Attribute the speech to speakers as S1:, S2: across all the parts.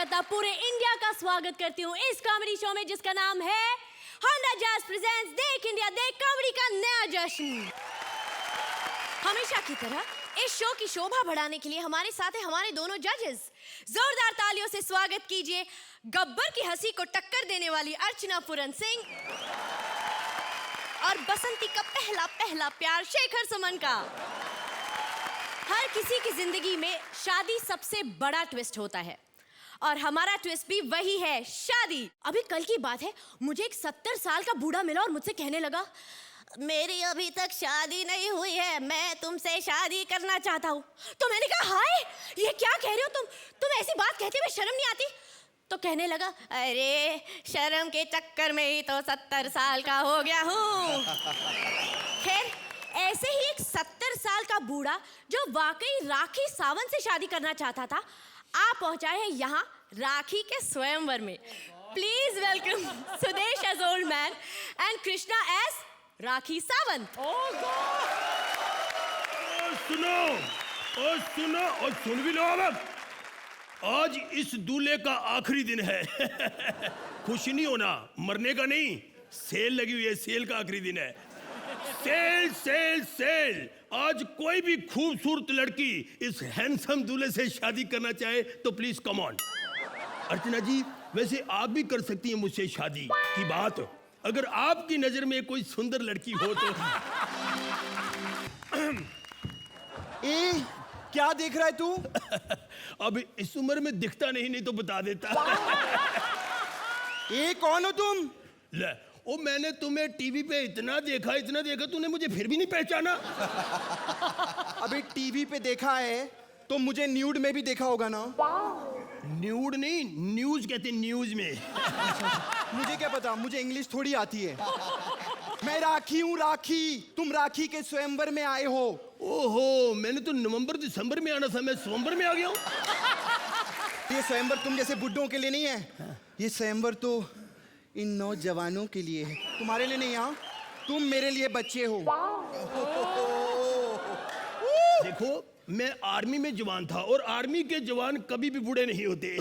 S1: श्वेता पूरे इंडिया का स्वागत करती हूँ इस कॉमेडी शो में जिसका नाम है होंडा जैज प्रेजेंट्स देख इंडिया देख कॉमेडी का नया जश्न। हमेशा की तरह इस शो की शोभा बढ़ाने के लिए हमारे साथ है हमारे दोनों जजेस। जोरदार तालियों से स्वागत कीजिए गब्बर की हंसी को टक्कर देने वाली अर्चना पूरन सिंह और बसंती का पहला पहला प्यार शेखर सुमन का। हर किसी की जिंदगी में शादी सबसे बड़ा ट्विस्ट होता है और हमारा ट्विस्ट भी वही है, शादी। अभी कल की बात है, मुझे एक 70 साल का बूढ़ा मिला और मुझसे कहने लगा, मेरी अभी तक शादी नहीं हुई है, मैं तुमसे शादी करना चाहता हूँ। तो मैंने कहा, हाय ये क्या कह रहे हो तुम ऐसी बात कहते हुए शर्म नहीं आती? तो कहने लगा, अरे शर्म के चक्कर में ही तो 70 साल का हो गया हूँ। खैर ऐसे ही एक 70 साल का बूढ़ा जो वाकई राखी सावंत से शादी करना चाहता था, आप पहुंचाए हैं यहाँ राखी के स्वयंवर में। Please welcome Sudesh as old man and Krishna as Rakhi Sawant.
S2: सुनो और सुन भी लो। अब आज इस दूल्हे का आखिरी दिन है। खुशी नहीं होना, मरने का नहीं, सेल लगी हुई है, सेल का आखिरी दिन है। Sale sale sale. आज कोई भी खूबसूरत लड़की इस हैंडसम दूल्हे से शादी करना चाहे तो प्लीज कम ऑन। अर्चना जी, वैसे आप भी कर सकती हैं मुझसे शादी की बात, अगर आपकी नजर में कोई सुंदर लड़की हो तो।
S3: क्या देख रहा है तू?
S2: अब इस उम्र में दिखता नहीं तो बता देता।
S3: कौन हो तुम?
S2: ले, ओ मैंने तुम्हें टीवी पे इतना देखा तूने मुझे फिर भी नहीं पहचाना।
S3: अबे टीवी पे देखा है तो मुझे न्यूड में भी देखा होगा ना?
S2: न्यूड नहीं, न्यूज कहते न्यूज में।
S3: मुझे क्या पता, मुझे इंग्लिश थोड़ी आती है। मैं राखी हूँ, राखी। तुम राखी के स्वयंवर में आए हो।
S2: ओहो, मैंने तो नवंबर दिसंबर में आना था, मैं स्वयंवर में आ गया हूँ।
S3: ये स्वयंवर तुम जैसे बुड्ढों के लिए नहीं है, ये स्वयंवर तो इन नौजवानों के लिए है, तुम्हारे लिए नहीं। यहाँ तुम मेरे लिए बच्चे हो।
S2: देखो, मैं आर्मी में जवान था और आर्मी के जवान कभी भी बूढ़े नहीं होते।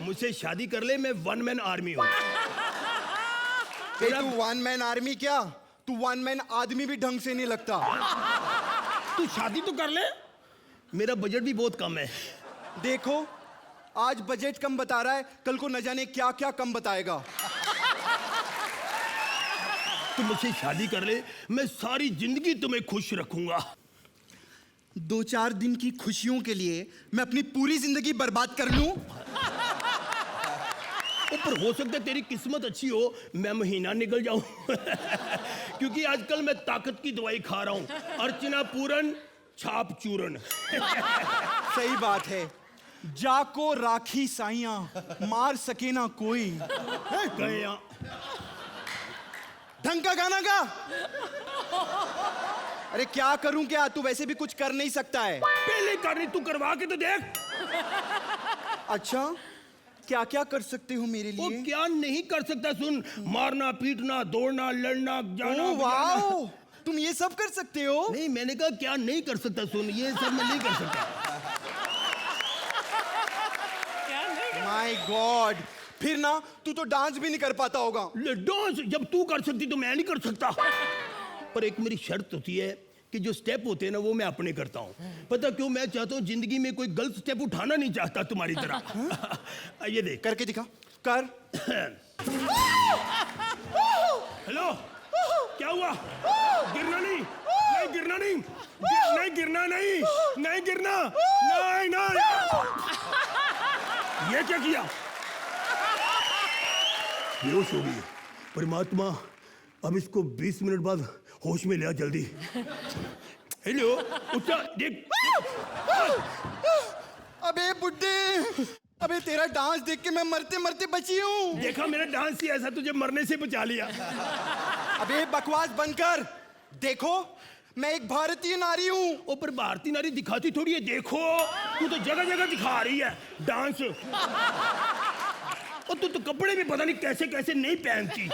S2: मुझसे शादी कर ले, मैं वन मैन आर्मी हूँ।
S3: तू वन मैन आर्मी क्या, तू वन मैन आदमी भी ढंग से नहीं लगता।
S2: तू शादी तो कर ले, मेरा बजट भी बहुत कम है।
S3: देखो, आज बजट कम बता रहा है, कल को न जाने क्या क्या कम बताएगा।
S2: तू मुझसे शादी कर ले, मैं सारी जिंदगी तुम्हें खुश रखूंगा।
S3: 2-4 दिन की खुशियों के लिए मैं अपनी पूरी जिंदगी बर्बाद कर लूं?
S2: ऊपर हो सकता है तेरी किस्मत अच्छी हो, मैं महीना निकल जाऊं। क्योंकि आजकल मैं ताकत की दवाई खा रहा हूं, अर्चना पूरन छाप चूरन।
S3: सही बात है, जाको राखी साइयां मार सके ना कोई।
S2: गया
S3: ढंग का गाना गा। अरे क्या करूं क्या, तू वैसे भी कुछ कर नहीं सकता है।
S2: पहले करनी, तू करवा के तो देख।
S3: अच्छा, क्या क्या कर सकते हो मेरे लिए?
S2: वो क्या नहीं कर सकता, सुन। मारना, पीटना, दौड़ना, लड़ना, जाना।
S3: ओह वाओ, तुम ये सब कर सकते हो?
S2: नहीं, मैंने कहा क्या नहीं कर सकता, सुन, ये सब मैं नहीं कर सकता।
S3: माय गॉड, फिर ना तू तो डांस भी नहीं कर पाता होगा।
S2: डांस जब तू कर सकती तो मैं नहीं कर सकता। पर एक मेरी शर्त होती है कि जो स्टेप होते हैं ना वो मैं अपने करता हूँ। पता क्यों? मैं चाहता हूँ जिंदगी में कोई गलत स्टेप उठाना नहीं चाहता तुम्हारी तरह। ये देख,
S3: करके दिखा, कर।
S2: हेलो, क्या हुआ? गिरना नहीं, नहीं गिरना नहीं, नहीं गिरना नहीं, नहीं गिरना, नहीं नहीं। ये क्या किया? बेहोश हो गई। परमात्मा, अब इसको 20 मिनट बाद होश में लिया जल्दी। हेलो, उठा, देख।
S3: अबे बुड्ढे, अबे तेरा डांस देख के मैं मरते मरते बची हूँ।
S2: देखा, मेरा डांस ही ऐसा तुझे मरने से बचा लिया।
S3: अबे बकवास बंद कर। देखो, मैं एक भारतीय नारी हूँ।
S2: ऊपर भारतीय नारी दिखाती थोड़ी है, देखो तू तो जगह जगह दिखा रही है डांस। और तू तो कपड़े भी पता नहीं कैसे कैसे नहीं पहनती।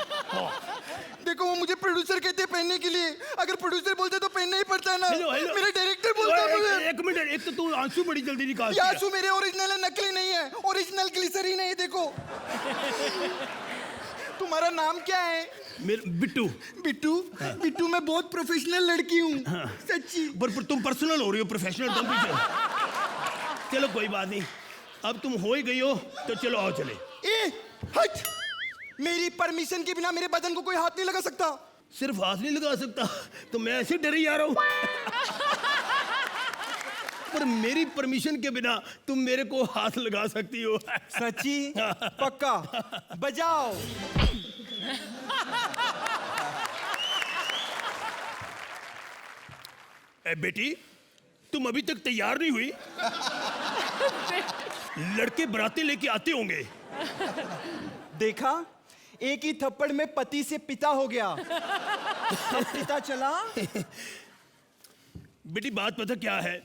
S3: देखो वो मुझे प्रोड्यूसर कहते हैं पहनने के लिए, अगर प्रोड्यूसर बोलते तो पहनना ही पड़ता है ना।
S2: Hello, hello.
S3: मेरा डायरेक्टर बोलता है मुझे।
S2: एक मिनट, एक तो तू आंसू बड़ी जल्दी निकाल
S3: ये आंसू मेरे ओरिजिनल है, नकली नहीं है। ओरिजिनल ग्लिसरीन है ये, देखो। तुम्हारा नाम क्या है?
S2: बिट्टू।
S3: बिट्टू? बिट्टू मैं बहुत प्रोफेशनल लड़की हूँ, सच्ची।
S2: पर तुम पर्सनल हो रही हो, प्रोफेशनल तुम भी। चलो कोई बात नहीं, अब तुम हो ही गई हो तो चलो आओ चले।
S3: ए, हट! मेरी परमिशन के बिना मेरे बदन को कोई हाथ नहीं लगा सकता।
S2: सिर्फ हाथ नहीं लगा सकता तो मैं ऐसे डर ही आ रहा हूँ। पर मेरी परमिशन के बिना तुम मेरे को हाथ लगा सकती हो।
S3: सच्ची? पक्का? बजाओ।
S2: बेटी, तुम अभी तक तैयार नहीं हुई? लड़के बराती लेके आते होंगे।
S3: देखा, एक ही थप्पड़ में पति से पिता हो गया। अब पिता चला।
S2: बेटी बात पता क्या है,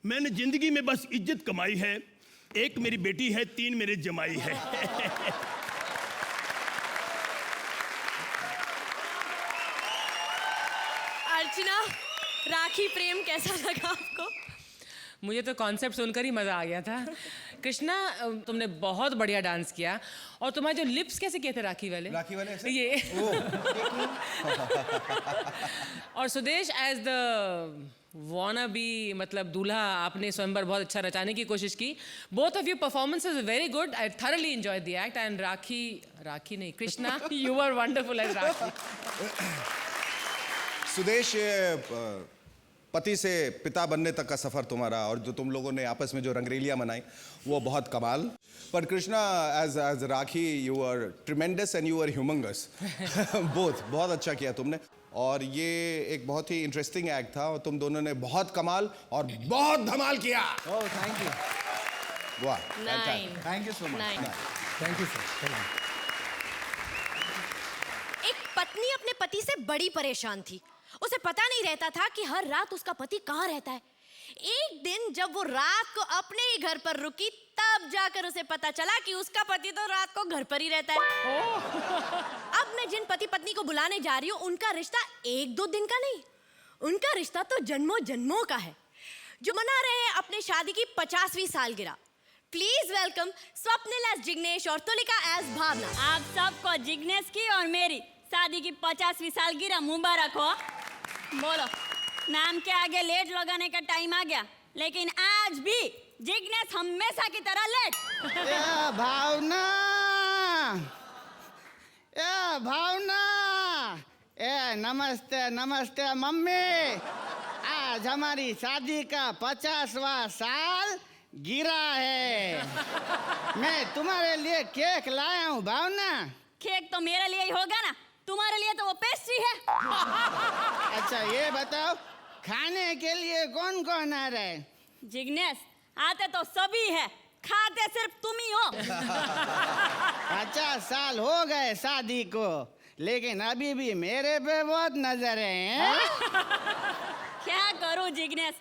S2: मैंने जिंदगी में बस इज्जत कमाई है। एक मेरी बेटी है, 3 मेरे जमाई है।
S1: अर्चना, राखी प्रेम कैसा लगा आपको?
S4: मुझे तो कॉन्सेप्ट सुनकर ही मज़ा आ गया था। कृष्णा, तुमने बहुत बढ़िया डांस किया। और तुम्हारे जो लिप्स कैसे किए थे राखी वाले
S3: ऐसे?
S4: ये और Sudesh as the wanna be, मतलब दूल्हा, आपने स्वयंवर बहुत अच्छा रचाने की कोशिश की। Both of you performances very good. I thoroughly enjoy the act. And Rakhi नहीं, Krishna, you are wonderful as Rakhi.
S5: Sudesh, पति से पिता बनने तक का सफर तुम्हारा, और जो तुम लोगों ने आपस में जो रंगरेलियां मनाई वो बहुत कमाल। पर Krishna, as Rakhi, you are tremendous and you are humongous. बहुत अच्छा किया तुमने। और ये एक बहुत ही इंटरेस्टिंग एक्ट था, और तुम दोनों ने बहुत कमाल और बहुत धमाल किया।
S3: ओह, थैंक यू।
S5: वाह,
S1: nine.
S3: Thank you so much.
S1: 9।
S3: Thank you sir.
S1: एक पत्नी अपने पति से बड़ी परेशान थी। उसे पता नहीं रहता था कि हर रात उसका पति कहाँ रहता है। एक दिन जब वो रात को अपने ही घर पर रुकी, तब जाकर उसे पता चला कि उसका पति तो रात को घर पर ही रहता है। अब मैं जिन पति पत्नी को बुलाने जा रही हूँ, उनका रिश्ता 1-2 दिन का नहीं, उनका रिश्ता तो जन्मों जन्मों का है, जो मना रहे हैं अपने शादी की 50वीं सालगिरह। Please welcome Swapnil as Jignesh और तुलिका एज भावना।
S6: आप सबको जिग्नेश की और मेरी शादी की 50वीं सालगिरह मुबारक हो। बोलो, नाम के आगे लेट लगाने का टाइम आ गया, लेकिन आज भी जिग्नेश हमेशा की तरह लेट।
S7: भावना, भावना, नमस्ते नमस्ते मम्मी। आज हमारी शादी का 50वां साल गिरा है। मैं तुम्हारे लिए केक लाया हूँ भावना।
S6: केक तो मेरे लिए ही होगा ना, तुम्हारे लिए तो वो पेस्ट्री है।
S7: अच्छा ये बताओ, खाने के लिए कौन कौन आ रहा है?
S6: जिग्नेश, आते तो सभी है, खाते सिर्फ तुम ही हो।
S7: 50 साल हो गए शादी को, लेकिन अभी भी मेरे पे बहुत नजर है।
S6: क्या करूं जिग्नेश,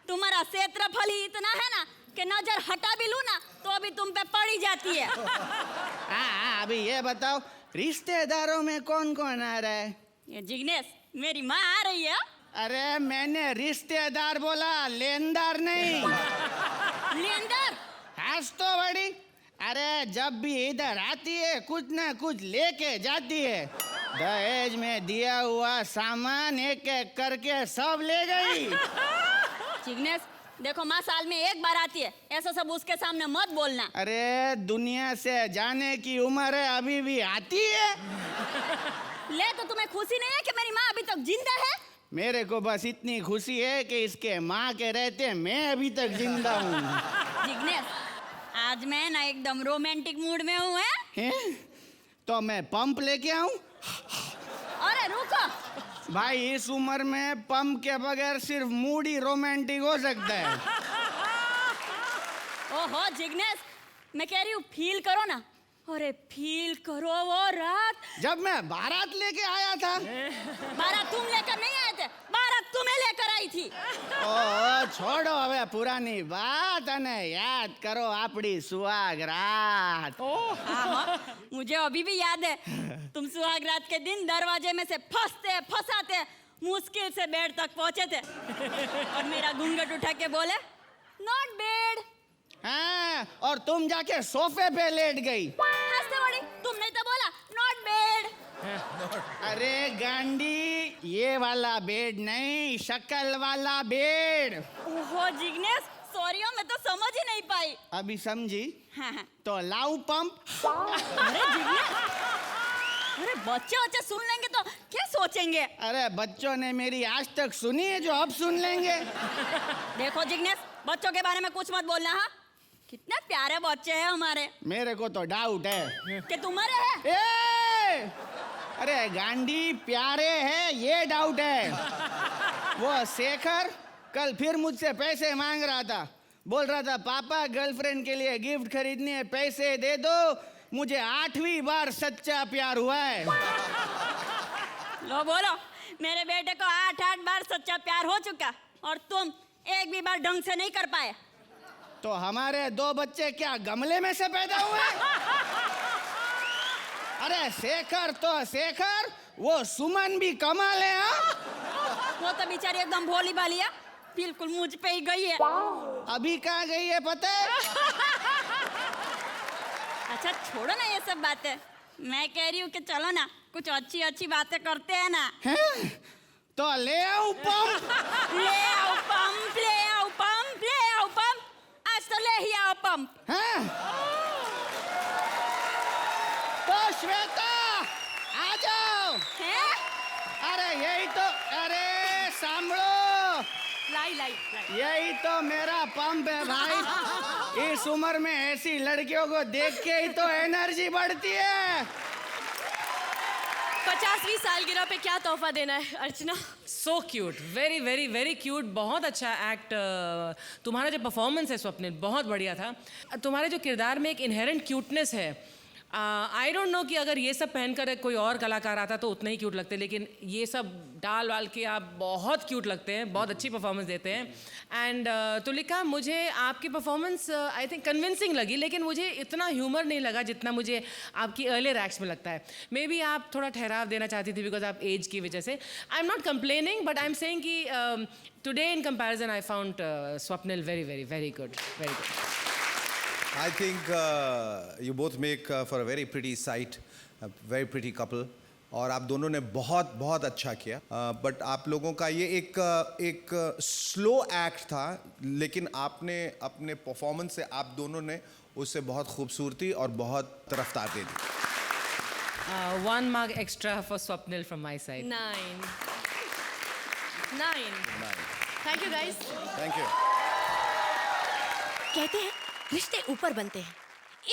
S6: तुम्हारा क्षेत्रफल ही इतना है ना कि नजर हटा भी लूं ना तो अभी तुम पे पड़ी जाती है।
S7: हाँ, अभी ये बताओ, रिश्तेदारों में कौन कौन आ रहा है?
S6: ये जिग्नेश, मेरी माँ आ रही है।
S7: अरे मैंने रिश्तेदार बोला, लेनदार नहीं।
S6: लेंदर,
S7: हंस तो बड़ी। अरे जब भी इधर आती है कुछ ना कुछ लेके जाती है। दहेज में दिया हुआ सामान एक एक करके सब ले गई।
S6: जिग्नेश देखो, माँ साल में एक बार आती है, ऐसा सब उसके सामने मत बोलना।
S7: अरे दुनिया से जाने की उम्र है, अभी भी आती है।
S6: ले तो तुम्हें खुशी नहीं है कि मेरी माँ अभी तक जिंदा है?
S7: मेरे को बस इतनी खुशी है कि इसके माँ के रहते मैं अभी तक जिंदा हूँ।
S6: जिग्नेश, आज मैं ना एकदम रोमांटिक मूड में हूँ।
S7: हैं? तो मैं पंप लेके आऊं?
S6: अरे रुको,
S7: भाई इस उम्र में पंप के बगैर सिर्फ मूड ही रोमांटिक हो सकता है।
S6: ओहो जिग्नेश, मैं कह रही हूँ फील करो ना। अरे फील करो वो रात
S7: जब मैं बारात लेके आया था।
S6: बारात तुम लेकर नहीं आए थे, बारात तुम्हें लेकर आई थी।
S7: ओ छोड़ो, अबे પુરાની વાત અને યાદ કરો આપણી સુહાગ રાત
S6: हाँ हाँ मुझे अभी भी याद है तुम सुहाग रात के दिन दरवाजे में से फंसते फंसाते मुश्किल से बेड तक पहुंचे थे और मेरा घूंघट उठा के बोले नॉट बेड।
S7: हाँ और तुम जाके सोफे पे लेट गई
S6: हंसते बड़ी तुमने तो बोला नॉट बेड।
S7: अरे गांडी ये वाला बेड नहीं शक्ल वाला बेड।
S6: ओहो जिग्नेश सॉरी मैं तो समझ ही नहीं पाई।
S7: अभी समझी
S6: हाँ हाँ
S7: तो लाऊ पंप।
S6: अरे जिग्नेश अरे बच्चे सुन लेंगे तो क्या सोचेंगे।
S7: अरे बच्चों ने मेरी आज तक सुनी है जो अब सुन लेंगे।
S6: देखो जिग्नेश बच्चों के बारे में कुछ मत बोलना। हाँ कितने प्यारे बच्चे हैं हमारे।
S7: मेरे को तो डाउट है
S6: कि तुम्हारे हैं।
S7: ए! अरे गांडी प्यारे है ये डाउट है। वो शेखर कल फिर मुझसे पैसे मांग रहा था बोल रहा था पापा गर्लफ्रेंड के लिए गिफ्ट खरीदने हैं पैसे दे दो मुझे 8वीं बार सच्चा प्यार हुआ है।
S6: लो बोलो मेरे बेटे को 8 बार सच्चा प्यार हो चुका और तुम एक भी बार ढंग से नहीं कर पाए।
S7: तो हमारे 2 बच्चे क्या गमले में से पैदा हुए? अरे शेखर तो शेखर वो सुमन भी कमाल है। हाँ
S6: वो तो बेचारी एकदम भोली भाली है बिल्कुल मुझ पे ही गई है।
S7: अभी कहाँ गई है पता है?
S6: अच्छा छोड़ो ना ये सब बातें मैं कह रही हूँ कि चलो ना कुछ अच्छी अच्छी बातें करते हैं ना।
S7: हैं? तो ले आओ पंप।
S6: ले आओ पंप ले आओ पंप ले आओ पंप आज तो ले ही आओ पंप।
S7: हैं? तो श्वेता आ जाओ।
S6: हैं?
S7: अरे यही तो अरे सांभळो
S1: लाई लाई लाई
S7: यही तो मेरा पंप है भाई। इस उम्र में ऐसी लड़कियों को देख के ही तो एनर्जी बढ़ती है।
S1: 50वीं सालगिरह पे क्या तोहफा देना है Archana?
S4: So cute very very very cute बहुत अच्छा एक्ट तुम्हारा जो परफॉर्मेंस है स्वप्निल बहुत बढ़िया था। तुम्हारे जो किरदार में एक इनहेरेंट क्यूटनेस है आई डोंट नो कि अगर ये सब पहनकर कोई और कलाकार आता तो उतना ही क्यूट लगते लेकिन ये सब डाल वाल के आप बहुत क्यूट लगते हैं बहुत अच्छी परफॉर्मेंस देते हैं। एंड तुलिका मुझे आपकी परफॉर्मेंस आई थिंक कन्विंसिंग लगी लेकिन मुझे इतना ह्यूमर नहीं लगा जितना मुझे आपकी अर्लियर एक्ट्स में लगता है। मे बी आप थोड़ा ठहराव देना चाहती थी बिकॉज आप एज की वजह से। I am not complaining but I am saying कि today in comparison I found Swapnil very very very good very good.
S5: I think you both make for a very pretty sight, a very pretty couple. और आप दोनों ने बहुत बहुत अच्छा किया but आप लोगों का ये एक स्लो एक्ट था लेकिन आपने अपने परफॉर्मेंस से आप दोनों ने उससे बहुत खूबसूरती और बहुत रफ्तार दे दी।
S4: 1 mark extra for Swapnil from my side.
S1: 9 thank you guys.
S5: Thank you.
S1: कहते हैं रिश्ते ऊपर बनते हैं।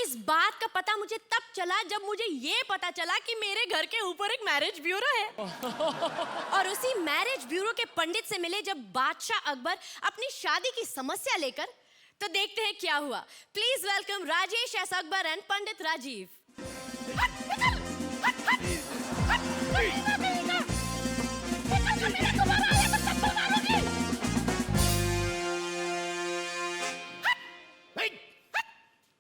S1: इस बात का पता मुझे तब चला जब मुझे ये पता चला कि मेरे घर के ऊपर एक मैरिज ब्यूरो है और उसी मैरिज ब्यूरो के पंडित से मिले जब बादशाह अकबर अपनी शादी की समस्या लेकर तो देखते हैं क्या हुआ। Please welcome Rajesh as Akbar and Pandit Rajiv.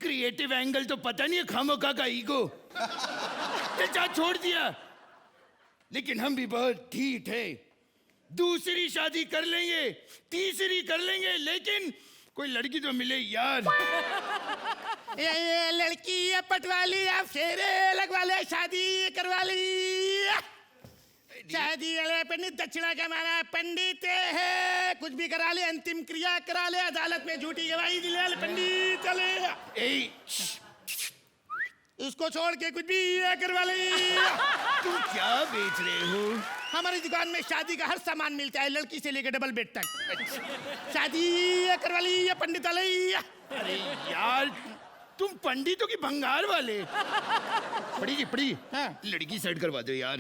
S2: Creative angle तो पता नहीं है खामोखा का ईगो चचा छोड़ दिया लेकिन हम भी बहुत ठीक है। दूसरी शादी कर लेंगे तीसरी कर लेंगे लेकिन कोई लड़की तो मिले यार।
S7: ये लड़की ये पटवाली आप फेरे लगवा ले शादी करवा ली। शादी वाले पंडित दक्षिणा कमाना पंडित है कुछ भी करा ले अंतिम क्रिया करा ले अदालत में झूठी गवाही दिला ले पंडित चले। उसको छोड़ के कुछ भी करवा ले।
S2: तुम क्या बेच रहे हो?
S7: हमारी दुकान में शादी का हर सामान मिलता है लड़की से लेकर डबल बेड तक। शादी करवा ली या पंडित वाले।
S2: अरे यार तुम पंडितों की भंगार वाले। पड़ी जी पड़ी
S7: हाँ।
S2: लड़की सेट करवा दो यार।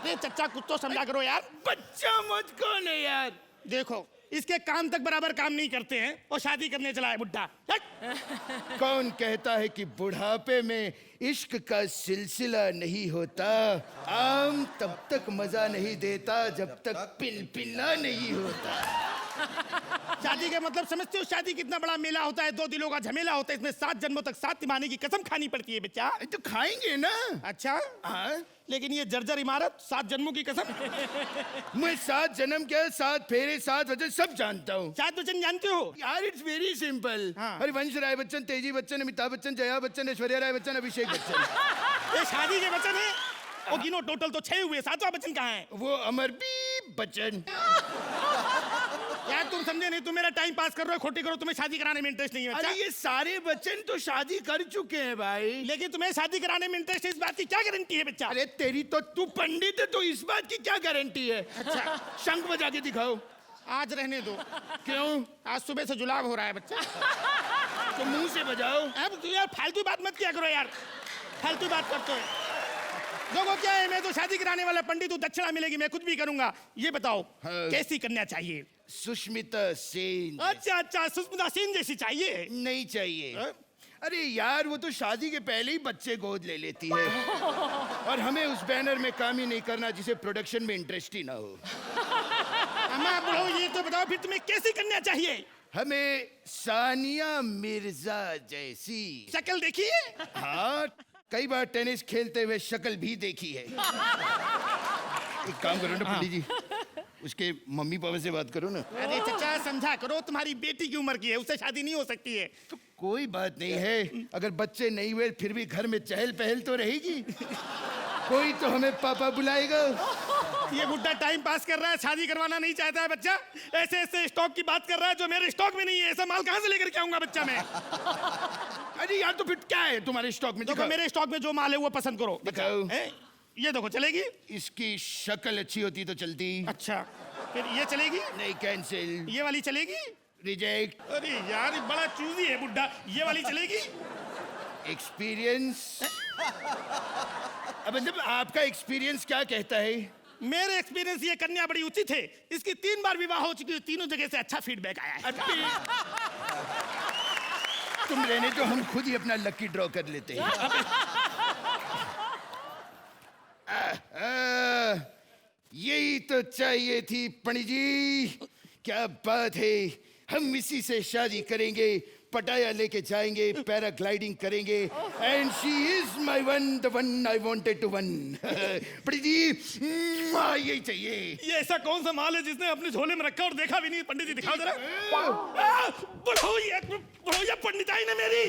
S7: ये चच्चा कुछ तो समझा करो यार।
S2: बच्चा मत कौन है यार?
S7: देखो इसके काम तक बराबर काम नहीं करते हैं और शादी करने चला है बुढ़ा।
S2: कौन कहता है कि बुढ़ापे में इश्क का सिलसिला नहीं होता? आम तब तक मजा नहीं देता जब तक पिलपिला नहीं होता। शादी का मतलब समझते हो? शादी कितना बड़ा मेला होता है, दो दिलों का झमेला होता है, इसमें 7 जन्मों तक साथ निभाने की कसम खानी पड़ती है बच्चा।
S3: तो खाएंगे ना।
S2: अच्छा
S3: हाँ,
S2: लेकिन ये जर्जर इमारत 7 जन्मों की कसम।
S3: मैं 7 जन्म क्या 7 फेरे 7 वचन सब जानता हूँ
S2: 7 वचन जानते हो?
S3: यार। It's very simple.
S2: हाँ।
S3: हरिवंश राय बच्चन, तेजी बच्चन, अमिताभ बच्चन, जया बच्चन, ऐश्वर्या राय बच्चन, अभिषेक बच्चन।
S2: ये शादी के वचन है। वो गिनो, टोटल तो 6 हुए, 7वां वचन कहाँ है?
S3: वो अमरदीप बच्चन।
S2: यार तुम समझे नहीं, तुम मेरा टाइम पास कर रहे हो, खोटी करो, तुम्हें शादी कराने में इंटरेस्ट नहीं है
S3: अरे
S2: बच्चा।
S3: ये सारे बच्चन तो शादी कर चुके हैं भाई।
S2: लेकिन तुम्हें शादी कराने में इंटरेस्ट है, इस बात की क्या गारंटी है बच्चा?
S3: अरे तेरी तो तू पंडित है तो इस बात की क्या गारंटी है?
S2: अच्छा
S3: शंख बजा के दिखाओ।
S2: आज रहने दो।
S3: क्यों?
S2: आज सुबह से जुलाब हो रहा है बच्चा।
S3: तो मुंह से बजाओ।
S2: अब तू यार फालतू बात मत किया करो यार, फालतू बात करते हो। देखो क्या है, मैं तो शादी कराने वाला पंडित हूँ, दक्षिणा मिलेगी, मैं कुछ भी करूंगा। ये बताओ
S3: हाँ।
S2: कैसी कन्या चाहिए?
S3: सुष्मिता सेन।
S2: अच्छा अच्छा, सुष्मिता सेन जैसी चाहिए?
S3: नहीं चाहिए।
S2: हाँ?
S3: अरे यार वो तो शादी के पहले ही बच्चे गोद ले लेती है और हमें उस बैनर में काम ही नहीं करना जिसे प्रोडक्शन में इंटरेस्ट ही ना हो।
S2: अम्मा बुढ़ो, ये तो बताओ फिर तुम्हें कैसी कन्या चाहिए?
S3: हमें सानिया मिर्जा जैसी।
S2: शक्ल देखी है?
S3: हाँ, कई बार टेनिस खेलते हुए शक्ल भी देखी है। एक काम करो ना पंडित जी, उसके मम्मी पापा से बात करो ना।
S2: अरे चचा समझा करो, तुम्हारी बेटी की उम्र की है, उससे शादी नहीं हो सकती है।
S3: तो कोई बात नहीं है, अगर बच्चे नहीं हुए फिर भी घर में चहल पहल तो रहेगी। कोई तो हमें पापा बुलाएगा।
S2: ये बुड्ढा टाइम पास कर रहा है, शादी करवाना नहीं चाहता है बच्चा। ऐसे ऐसे स्टॉक की बात कर रहा है जो मेरे स्टॉक में नहीं है। ऐसा माल कहाँ से लेकर के आऊंगा बच्चा मैं?
S3: अरे यार तो फिर क्या है तुम्हारे स्टॉक में?
S2: देखो मेरे स्टॉक में जो माल है वो पसंद करो।
S3: दिखाओ।
S2: हैं? ये देखो चलेगी?
S3: इसकी शक्ल अच्छी होती तो चलती।
S2: अच्छा फिर ये चलेगी?
S3: नहीं, कैंसिल।
S2: ये वाली चलेगी?
S3: रिजेक्ट।
S2: अरे यार ये बड़ा चूजी है बुड्ढा। ये वाली चलेगी?
S3: एक्सपीरियंस। अब मतलब आपका एक्सपीरियंस क्या कहता है?
S2: मेरे एक्सपीरियंस ये कन्या बड़ी उचित है, इसकी 3 बार विवाह हो चुकी है, तीनों जगह से अच्छा फीडबैक आया है।
S3: तुम रहने तो हम खुद ही अपना लकी ड्रॉ कर लेते हैं। यही तो चाहिए थी पंडित जी। क्या बात है, हम इसी से शादी करेंगे, पटाया लेके जाएंगे, पैराग्लाइडिंग करेंगे and she is my one, the one I wanted to won. Pandit ji यही चाहिए।
S2: ये ऐसा कौन सा माल है जिसने अपने झोले में रखा और देखा भी नहीं? पंडित जी दिखाओ जरा। बुढ़ो ये पंडिताई ने मेरी।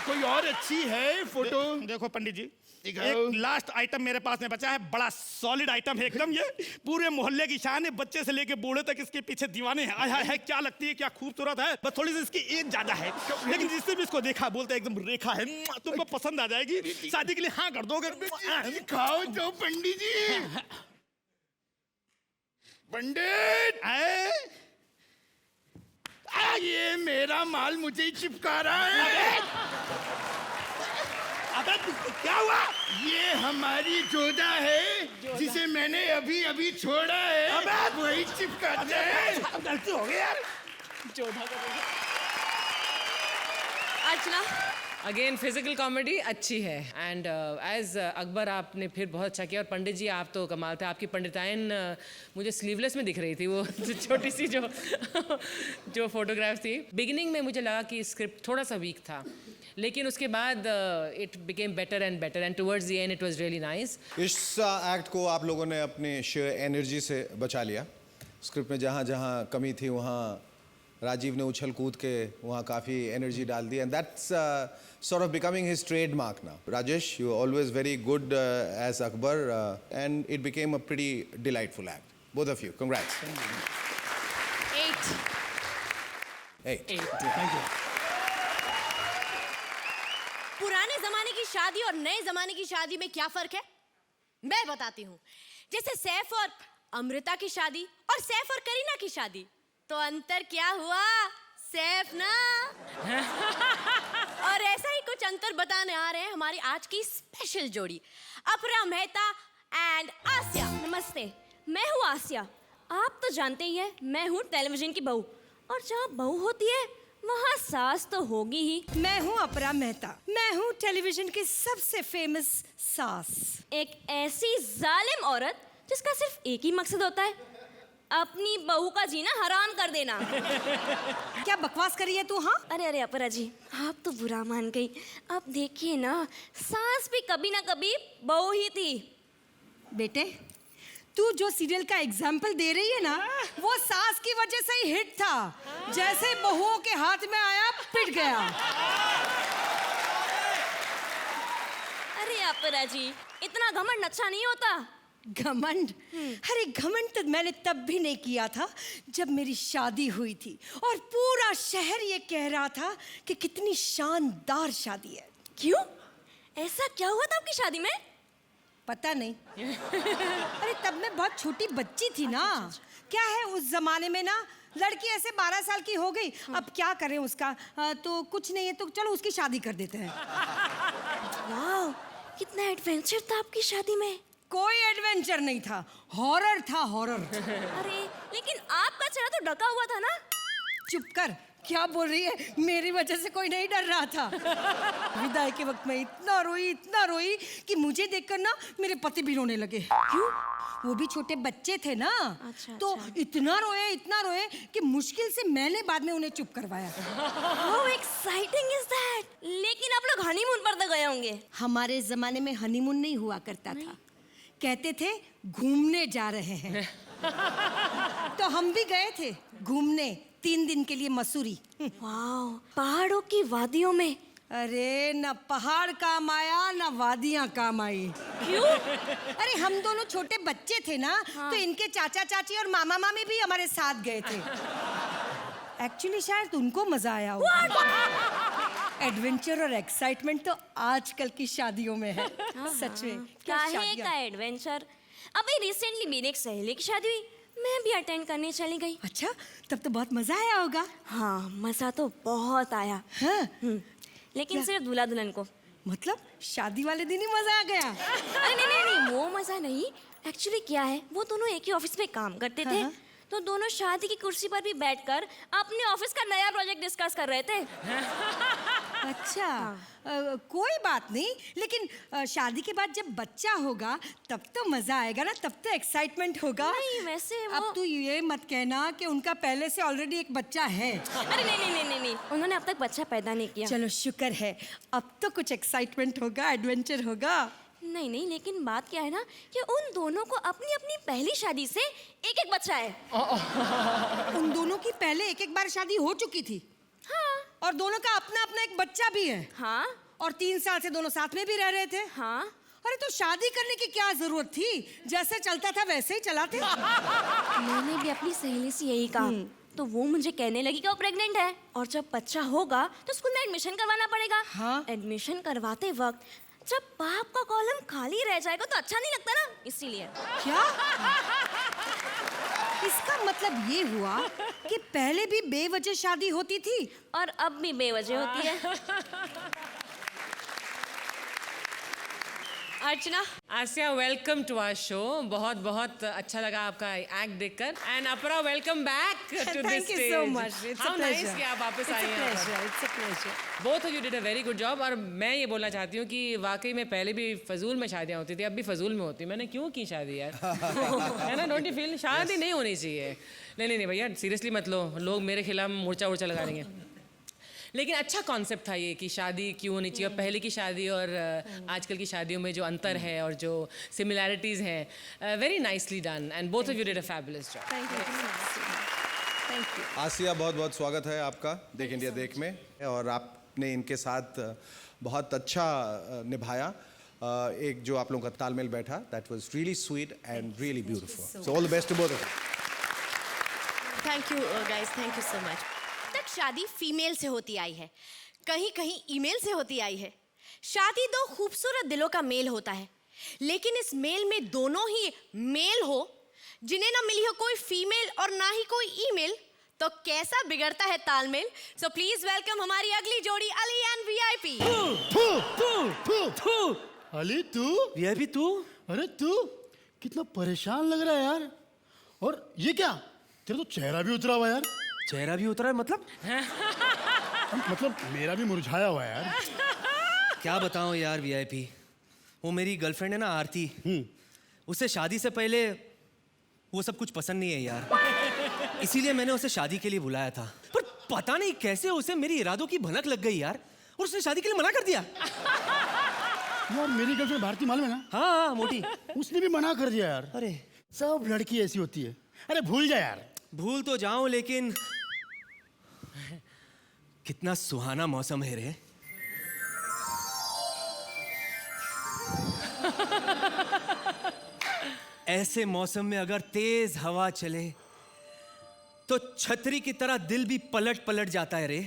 S3: कोई और अच्छी है फोटो?
S2: देखो पंडित जी,
S3: दिखाओ।
S2: एक लास्ट आइटम मेरे पास में बचा है, बड़ा सॉलिड आइटम है एकदम। ये पूरे मोहल्ले की शान है, बच्चे से लेके बूढ़े तक इसके पीछे दीवाने हैं। आय हाय है, क्या लगती है, क्या खूबसूरत है। बस थोड़ी सी इसकी एज ज्यादा है, लेकिन जिससे भी इसको देखा बोलते एकदम रेखा है, तुमको पसंद आ जाएगी। शादी के लिए हाँ कर दोगे?
S3: दिखाओ तो पंडित जी। पंडित ये मेरा माल मुझे ही चिपका रहा है।
S2: अबे क्या हुआ?
S3: ये हमारी जोधा है जिसे मैंने अभी अभी छोड़ा है।
S2: अबे
S3: वही चिपकाते हैं।
S2: गलती हो गई यार।
S1: अर्चना,
S4: अगेन फिजिकल कॉमेडी अच्छी है एंड एज अकबर आपने फिर बहुत अच्छा किया। और पंडित जी आप तो कमाल थे, आपकी पंडिताइन मुझे स्लीवलेस में दिख रही थी, वो छोटी सी जो फोटोग्राफ थी। बिगिनिंग में मुझे लगा कि स्क्रिप्ट थोड़ा सा वीक था, लेकिन उसके बाद it became better and towards the end it was really nice.
S5: इस एक्ट को आप लोगों ने अपने शेयर एनर्जी से बचा लिया। स्क्रिप्ट में जहाँ जहाँ कमी थी वहाँ राजीव ने उछल कूद के वहाँ काफ़ी एनर्जी डाल दी and that's sort of becoming his trademark now. Rajesh, you were always very good as Akbar and it became a pretty delightful act. Both of you, congrats.
S1: 8.
S5: 8.
S2: Thank you.
S1: पुराने जमाने की शादी और नए जमाने की शादी में क्या फर्क है मैं बताती हूँ। जैसे सैफ और अमृता की शादी और सैफ और करीना की शादी, तो अंतर क्या हुआ? सैफ ना। और ऐसा ही कुछ अंतर बताने आ रहे हैं हमारी आज की स्पेशल जोड़ी, अपरा मेहता एंड आसिया।
S6: नमस्ते, मैं हूँ आसिया। आप तो जानते ही हैं मैं हूँ टेलीविजन की बहू, और जहाँ बहू होती है वहाँ सास तो होगी ही।
S8: मैं हूँ अपरा मेहता, मैं हूँ टेलीविजन की सबसे फेमस सास।
S6: एक ऐसी जालिम औरत जिसका सिर्फ एक ही मकसद होता है, अपनी बहू का जीना हराम कर देना।
S8: क्या बकवास करी है तू? हाँ,
S6: अरे अरे अपरा जी, आप तो बुरा मान गई। अब देखिए ना, सास भी कभी ना कभी बहू ही थी।
S8: बेटे, तू जो सीरियल का एग्जाम्पल दे रही है ना, वो सास की वजह से ही हिट था। जैसे बहुओं के हाथ में आया, पिट गया।
S6: अरे अपरा जी, इतना घमंड अच्छा नहीं होता।
S8: घमंड? अरे घमंड तो मैंने तब भी नहीं किया था जब मेरी शादी हुई थी और पूरा शहर ये कह रहा था कि कितनी शानदार शादी है।
S6: क्यों? ऐसा क्या हुआ था आपकी शादी में?
S8: पता नहीं। अरे तब मैं बहुत छोटी बच्ची थी ना। क्या है, उस जमाने में ना लड़की ऐसे 12 साल की हो गई, अब क्या करें उसका। तो कुछ नहीं है, तो चलो उसकी शादी कर देते हैं।
S6: वाह, कितना एडवेंचर था आपकी शादी में।
S8: कोई एडवेंचर नहीं था, हॉरर था, हॉरर।
S6: अरे लेकिन आपका चेहरा तो ढका हुआ था ना।
S8: चुप कर, क्या बोल रही है? मेरी वजह से कोई नहीं डर रहा था। विदाई के वक्त मैं इतना रोई कि मुझे देखकर ना मेरे पति भी रोने लगे। क्यों? वो भी छोटे बच्चे थे ना।
S6: अच्छा,
S8: तो इतना रोए कि मुश्किल से मैंने बाद में उन्हें चुप करवाया।
S6: How exciting is that? लेकिन आप लोग हनीमून पर तो गए होंगे।
S8: हमारे जमाने में हनीमून नहीं हुआ करता था, कहते थे घूमने जा रहे हैं। तो हम भी गए थे घूमने 3 दिन के लिए मसूरी।
S6: वाह, पहाड़ों की वादियों में।
S8: अरे न पहाड़ काम आया न वादियां काम आई।
S6: क्यों?
S8: अरे हम दोनों छोटे बच्चे थे ना। तो इनके चाचा चाची और मामा मामी भी हमारे साथ गए थे। एक्चुअली शायद उनको मजा आया होगा। एडवेंचर और एक्साइटमेंट तो आजकल की शादियों में है। सच में क्या
S6: काहे
S8: शादियां।
S6: का एडवेंचर। अभी रिसेंटली मेरी एक सहेली की शादी हुई, मैं भी अटेंड करने चली गई।
S8: अच्छा, तब तो बहुत मजा आया होगा।
S6: हाँ, मजा तो बहुत आया।
S8: हाँ,
S6: लेकिन
S8: क्या?
S6: सिर्फ दूल्हा दुल्हन को।
S8: मतलब शादी वाले दिन ही मजा आ गया।
S6: अरे नहीं, वो मजा नहीं। एक्चुअली क्या है, वो दोनों एक ही ऑफिस में काम करते थे।
S8: हाँ।
S6: तो दोनों शादी की कुर्सी पर भी बैठकर अपने ऑफिस का नया प्रोजेक्ट डिस्कस कर रहे थे।
S8: अच्छा, कोई बात नहीं, लेकिन शादी के बाद जब बच्चा होगा तब तो मजा आएगा ना, तब तो एक्साइटमेंट होगा।
S6: नहीं, वैसे वो...
S8: अब तू ये मत कहना कि उनका पहले से ऑलरेडी एक बच्चा है।
S6: अरे नहीं, उन्होंने अब तक बच्चा पैदा नहीं किया।
S8: चलो शुक्र है, अब तो कुछ एक्साइटमेंट होगा, एडवेंचर होगा।
S6: नहीं, लेकिन बात क्या है ना कि उन दोनों को अपनी अपनी पहली शादी से एक बच्चा है।
S8: उन दोनों की पहले एक बार शादी हो चुकी थी।
S6: हाँ।
S8: और दोनों का अपना अपना एक बच्चा भी है।
S6: हाँ।
S8: और 3 साल से दोनों साथ में भी रह रहे थे।
S6: हाँ।
S8: अरे तो शादी करने की क्या जरूरत थी? जैसे चलता था वैसे ही चलाते।
S6: मैंने भी अपनी सहेली से यही कहा, तो वो मुझे कहने लगी कि वो प्रेग्नेंट है और जब बच्चा होगा तो स्कूल में एडमिशन करवाना पड़ेगा।
S8: हाँ।
S6: एडमिशन करवाते वक्त जब बाप का कॉलम खाली रह जाएगा तो अच्छा नहीं लगता ना, इसीलिए।
S8: क्या? इसका मतलब ये हुआ कि पहले भी बेवजह शादी होती थी
S6: और अब भी बेवजह होती है।
S1: Archana,
S4: Asiya, welcome to our show. बहुत बहुत अच्छा लगा आपका एक्ट देखकर। And Apara, welcome back to this
S8: Thank you
S4: stage.
S8: so much. It's a
S4: how nice
S8: pleasure.
S4: कि आप वापस
S8: It's
S4: आई
S8: a
S4: हैं यहाँ
S8: pleasure.
S4: पर।
S8: It's a pleasure.
S4: Both of you did a very good job. और मैं ये बोलना चाहती हूँ कि वाकई में पहले भी फजूल में शादियाँ होती थी, अब भी फजूल में होती। मैंने क्यों की शादी यार? है ना, डोंट यू फील? शादी नहीं होनी चाहिए। नहीं भैया, सीरियसली मत लो, लोग मेरे खिलाफ मोर्चा लगा देंगे। लेकिन अच्छा कॉन्सेप्ट था ये कि शादी क्यों होनी चाहिए, और पहले की शादी और आजकल की शादियों में जो अंतर है और जो सिमिलैरिटीज़ हैं, very nicely done and both of you did a fabulous job.
S8: Thank you. Thank you.
S5: आसिया, बहुत बहुत स्वागत है आपका देख इंडिया देख में, और आपने इनके साथ बहुत अच्छा निभाया। एक जो आप लोगों का तालमेल बैठा, that was really sweet and really beautiful. So all the best to both of you.
S1: Thank you guys, thank you so much. तक शादी फीमेल से होती आई है, कहीं ईमेल से होती आई है। शादी 2 खूबसूरत दिलों का मेल होता है, लेकिन इस मेल में दोनों ही मेल हो, जिन्हें ना मिली हो कोई फीमेल और ना ही कोई ईमेल, तो कैसा बिगड़ता है तालमेल। सो प्लीज वेलकम हमारी अगली जोड़ी, अली एंड वीआईपी।
S9: अली, तू
S10: वीआईपी तू?
S9: अरे तू कितना परेशान लग रहा है यार। और ये क्या, तेरा तो चेहरा भी उतरा हुआ है यार।
S10: चेहरा भी उतरा है मतलब?
S9: मतलब मेरा भी मुरझाया हुआ है यार।
S10: क्या बताऊं यार वीआईपी, वो मेरी गर्लफ्रेंड है ना आरती, उससे शादी से पहले वो सब कुछ पसंद नहीं है यार। इसीलिए मैंने उसे शादी के लिए बुलाया था, पर पता नहीं कैसे उसे मेरी इरादों की भनक लग गई यार, और उसने शादी के लिए मना कर दिया।
S9: यार मेरी गर्लफ्रेंड भारती मालूम है ना?
S10: हाँ मोटी।
S9: उसने भी मना कर दिया यार।
S10: अरे
S9: सब लड़की ऐसी होती है। अरे भूल जा यार।
S10: भूल तो जाऊं, लेकिन कितना सुहाना मौसम है रे। ऐसे मौसम में अगर तेज हवा चले तो छतरी की तरह दिल भी पलट पलट जाता है रे।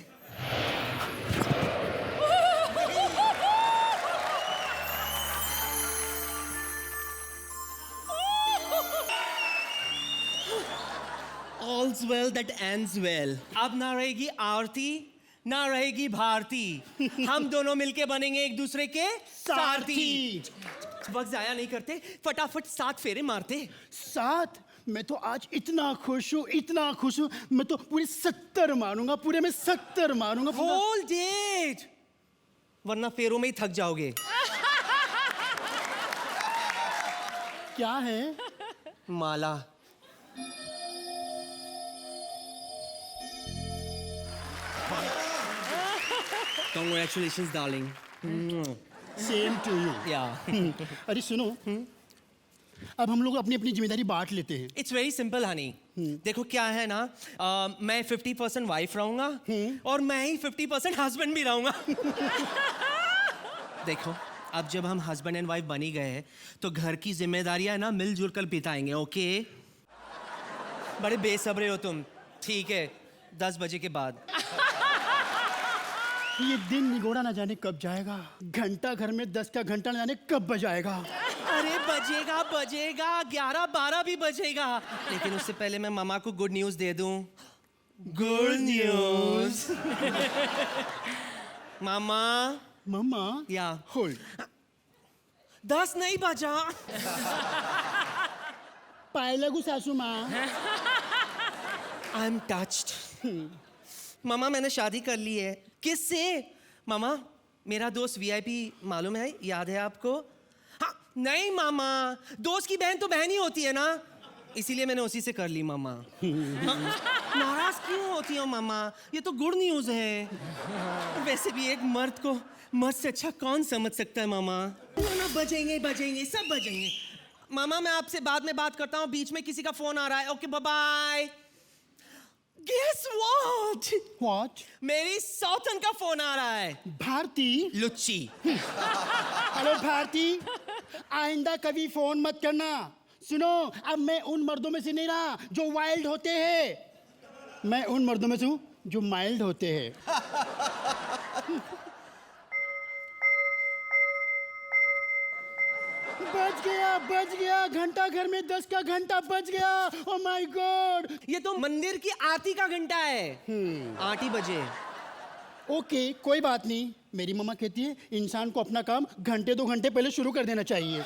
S10: All's well that ends well। अब ना रहेगी आरती ना रहेगी भारती, हम दोनों मिलके बनेंगे एक दूसरे के सारथी। वक्त जाया नहीं करते, फटाफट 7 फेरे मारते।
S9: 7? मैं तो आज इतना खुश हूँ, इतना खुश हूँ, मैं तो पूरे 70 मारूंगा, पूरे में 70 मारूंगा।
S10: होल्ड इट, वरना फेरों में ही थक जाओगे।
S9: क्या है?
S10: Mala. Congratulations, darling.
S9: Same to you.
S10: Yeah.
S9: अरे सुनो, अब हम लोग अपनी अपनी जिम्मेदारी बांट लेते हैं।
S10: It's very simple, honey. देखो क्या है ना, मैं 50% वाइफ रहूंगा और मैं ही 50% हस्बैंड भी रहूंगा। देखो अब जब हम हस्बैंड एंड वाइफ बनी गए हैं तो घर की जिम्मेदारियां ना मिलजुल कर बिताएंगे, ओके? बड़े बेसब्रे हो तुम। ठीक है, 10 बजे के बाद।
S9: ये दिन निगोड़ा ना जाने कब जाएगा, घंटा घर में 10 का घंटा ना जाने कब बजाएगा।
S10: अरे बजेगा बजेगा, 11-12 भी बजेगा, लेकिन उससे पहले मैं मामा को गुड न्यूज दे दूं। Good news. मामा।
S9: मम्मा
S10: या
S9: होल्ड।
S10: 10 नहीं बजा।
S9: पाए लगू सासू माँ।
S10: I am touched. मामा मैंने शादी कर ली है। किससे? मामा मेरा दोस्त वीआईपी मालूम है, याद है आपको? हाँ नहीं मामा, दोस्त की बहन तो बहन ही होती है ना, इसीलिए मैंने उसी से कर ली मामा। नाराज क्यों होती हो मामा, ये तो गुड न्यूज है। वैसे भी एक मर्द को मर्द से अच्छा कौन समझ सकता है मामा। ना बजेंगे बजेंगे सब बजेंगे। मामा मैं आपसे बाद में बात करता हूँ, बीच में किसी का फोन आ रहा है। Okay bye bye. Guess what?
S9: What?
S10: मेरी सौतन का फोन आ रहा है।
S9: भारती।
S10: लुच्ची।
S9: हेलो भारती, आइंदा कभी फोन मत करना। सुनो, अब मैं उन मर्दों में से नहीं रहा जो वाइल्ड होते हैं, मैं उन मर्दों में से हूँ जो माइल्ड होते हैं। बज गया, घंटा घर में 10 का घंटा बज गया। ओह माय गॉड,
S10: ये तो मंदिर की आरती का घंटा है। 8 ही बजे।
S9: ओके कोई बात नहीं, मेरी मम्मा कहती है इंसान को अपना काम घंटे 2 घंटे पहले शुरू कर देना चाहिए।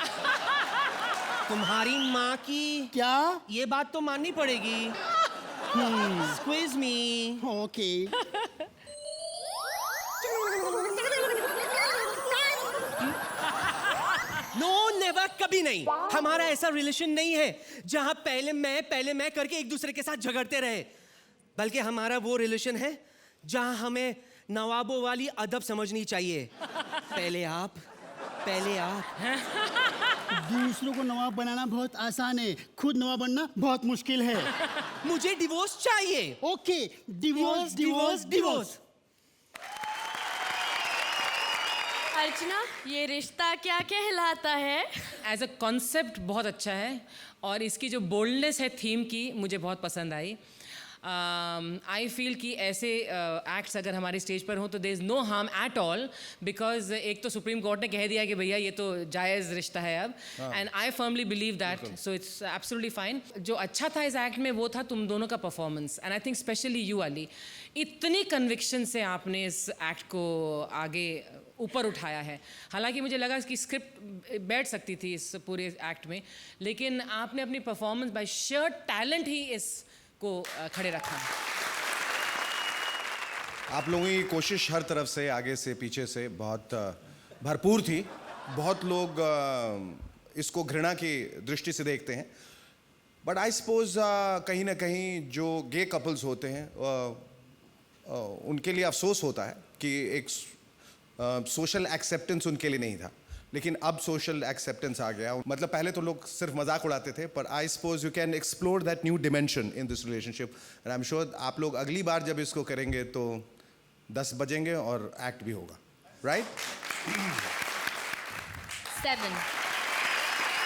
S10: तुम्हारी माँ की
S9: क्या?
S10: ये बात तो माननी पड़ेगी। स्क्वीज मी।
S9: ओके।
S10: नो नेवर, कभी नहीं। हमारा ऐसा रिलेशन नहीं है जहां पहले मैं करके एक दूसरे के साथ झगड़ते रहे, बल्कि हमारा वो रिलेशन है जहां हमें नवाबों वाली अदब समझनी चाहिए। पहले आप।
S9: दूसरों को नवाब बनाना बहुत आसान है, खुद नवाब बनना बहुत मुश्किल है।
S10: मुझे डिवोर्स चाहिए।
S9: Okay, divorce.
S1: अर्चना, ये रिश्ता क्या कहलाता है?
S4: एज अ कॉन्सेप्ट बहुत अच्छा है और इसकी जो बोल्डनेस है थीम की मुझे बहुत पसंद आई। आई फील कि ऐसे एक्ट्स अगर हमारे स्टेज पर हों तो there is no harm at all, because एक तो सुप्रीम कोर्ट ने कह दिया कि भैया ये तो जायज़ रिश्ता है अब, and I firmly believe that, so it's absolutely fine. जो अच्छा था इस एक्ट में वो था तुम दोनों का performance, and I think specially you Ali, इतनी कन्विक्शन से आपने इस एक्ट को आगे ऊपर उठाया है। हालांकि मुझे लगा कि स्क्रिप्ट बैठ सकती थी इस पूरे एक्ट में, लेकिन आपने अपनी परफॉर्मेंस बाय शेयर टैलेंट ही इसको खड़े रखा है।
S5: आप लोगों की कोशिश हर तरफ से, आगे से पीछे से बहुत भरपूर थी। बहुत लोग इसको घृणा की दृष्टि से देखते हैं, बट आई सपोज कहीं ना कहीं जो गे कपल्स होते हैं उनके लिए अफसोस होता है कि एक सोशल एक्सेप्टेंस उनके लिए नहीं था, लेकिन अब सोशल एक्सेप्टेंस आ गया। मतलब पहले तो लोग सिर्फ मजाक उड़ाते थे, पर I suppose you can explore that new dimension in this relationship and I am sure आप लोग अगली बार जब इसको करेंगे तो 10 बजेंगे और एक्ट भी होगा, राइट?
S1: 7,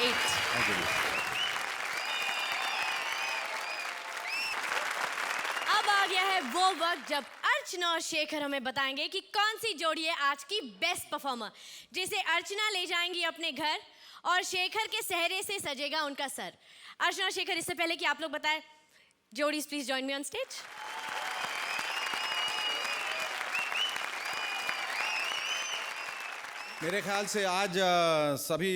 S1: 8। अब आ गया है वो वक्त जब अर्चना और शेखर हमें बताएंगे कि कौन सी जोड़ी है आज की बेस्ट परफॉर्मर, जिसे अर्चना ले जाएंगी अपने घर और शेखर के सेहरे से सजेगा उनका सर। अर्चना और शेखर, इससे पहले कि आप लोग बताएं, जोड़ीज please join me on stage.
S5: मेरे ख्याल से आज सभी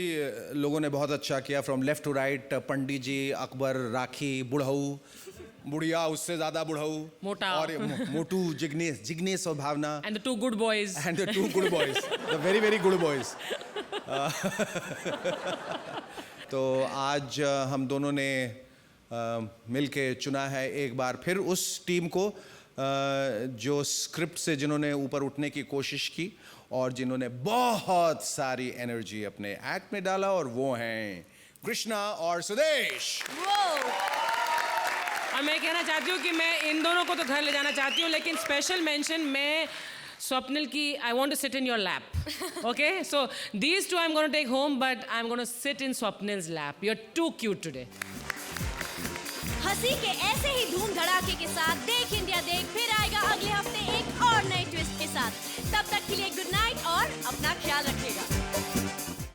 S5: लोगों ने बहुत अच्छा किया, फ्रॉम लेफ्ट टू राइट। पंडित जी, अकबर, राखी, बुढ़ऊ, बुढ़िया, उससे ज्यादा बुढ़ऊ,
S4: मोटा
S5: और मोटू, जिग्नेश और भावना,
S4: And the 2 good boys.
S5: and the 2 good boys, the very very good boys. तो आज हम दोनों ने मिलके चुना है एक बार फिर उस टीम को जो स्क्रिप्ट से जिन्होंने ऊपर उठने की कोशिश की और जिन्होंने बहुत सारी एनर्जी अपने एक्ट में डाला, और वो हैं कृष्णा और सुदेश।
S4: और मैं कहना चाहती हूँ कि मैं इन दोनों को तो घर ले जाना चाहती हूँ, लेकिन स्पेशल मेंशन मैं स्वप्निल की, I want to sit in your lap, okay? So these 2 I am gonna take home, but I am gonna sit in Swapnil's lap. You are too cute today.
S1: हंसी के ऐसे ही धूम धड़ाके के साथ देख इंडिया देख फिर आएगा अगले हफ्ते एक और नए ट्विस्ट के साथ। तब तक के लिए गुड नाइट और अपना ख्याल रखिएगा।